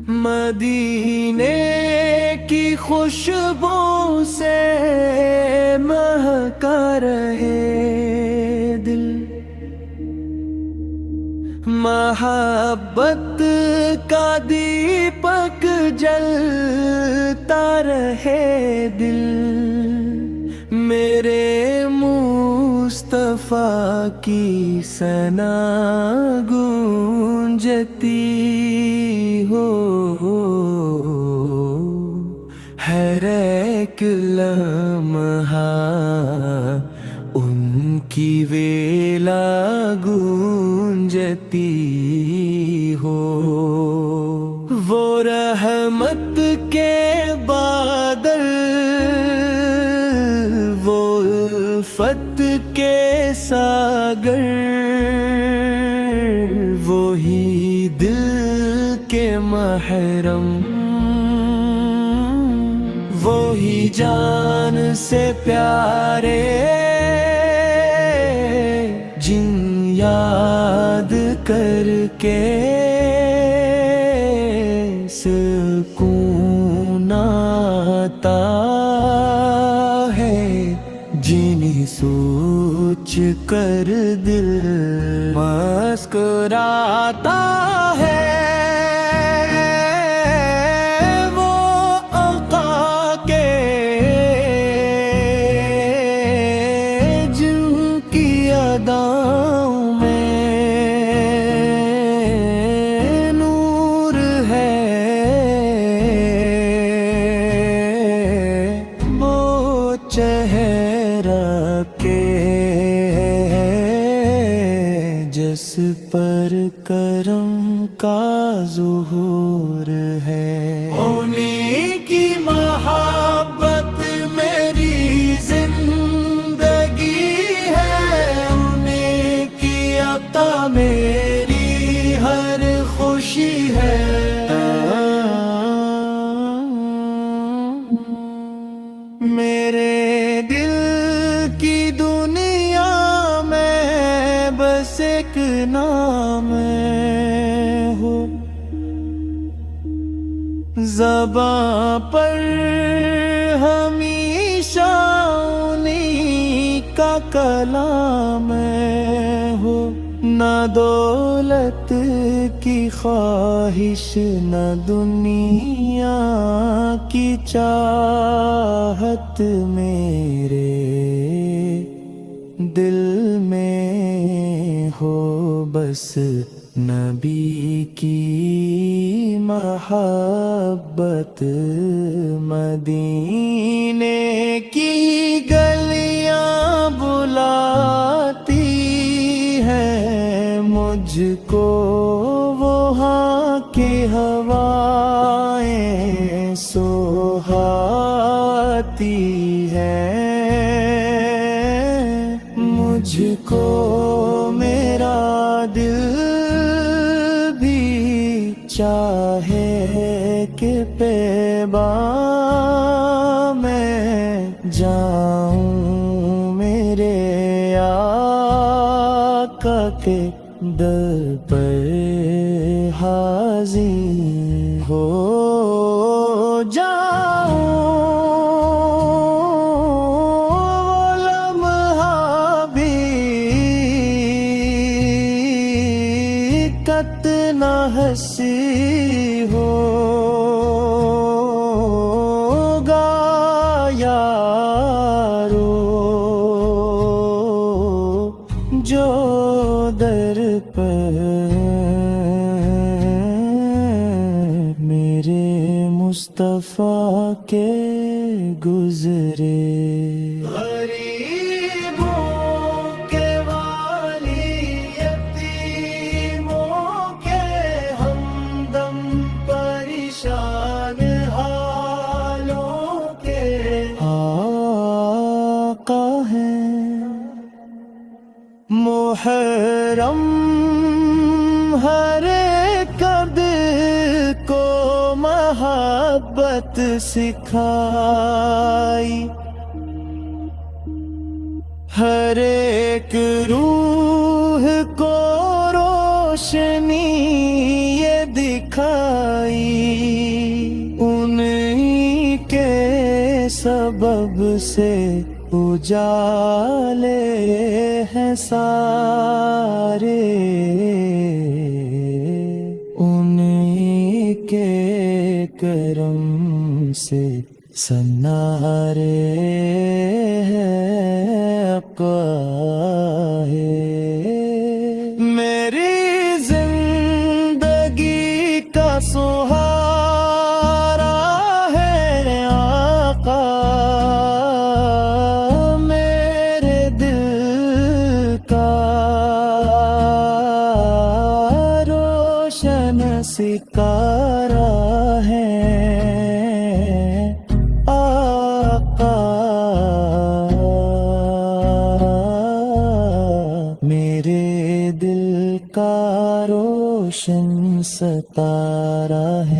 مدینے کی خوشبو سے مہکا رہے دل، محبت کا دیپک جلتا رہے دل، میرے مصطفیٰ کی ثنا گونجتی ہو، ہر ایک لمحہ ان کی ویلا گونجتی ہو، وہ رحمت کے بادل، وہ الفت کے ساگر، وہی دل کے محرم، وہی جان سے پیارے، جن یاد کر کے سکون آتا ہے، جنہیں سوچ کر دل مسکراتا ہے، چہرہ کے جس پر کرم کا ظہور ہے، انہیں کی محبت میری زندگی ہے، انہیں کی عطا میری ہر خوشی ہے، میرے دل کی دنیا میں بس ایک نام ہو، زباں پر ہمیشہ انہیں کا کلام ہو، نہ دولت کی خواہش نہ دنیا کی چاہت، میرے دل میں ہو بس نبی کی محبت، مدینے کی گلیاں بلاتی ہیں مجھ کو، وہاں کی ہوائیں سہاتی ہیں، مجھ کو میرا دل بھی چاہے کہ پیباں میں جاؤں میرے آقا کے در پر حاضر ہو جاؤں، وہ لمحہ بھی کتنا ہنسی ہوگا یارو، جو در پر میرے مصطفیٰ کے گزرے، غریبوں کے والی، یتیموں کے ہمدم، پریشان حالوں کے آقا ہیں، محرم ہر ایک دل کو محبت سکھائی، ہر ایک روح کو روشنی یہ دکھائی، سبب سے اجالے ہیں سارے، انہی کے کرم سے سنارے ہیں اقواہے۔ میری زندگی کا سہارا ہے آقا، میرے دل کا روشن ستارہ ہے آقا، میرے دل کا روشن ستارہ ہے۔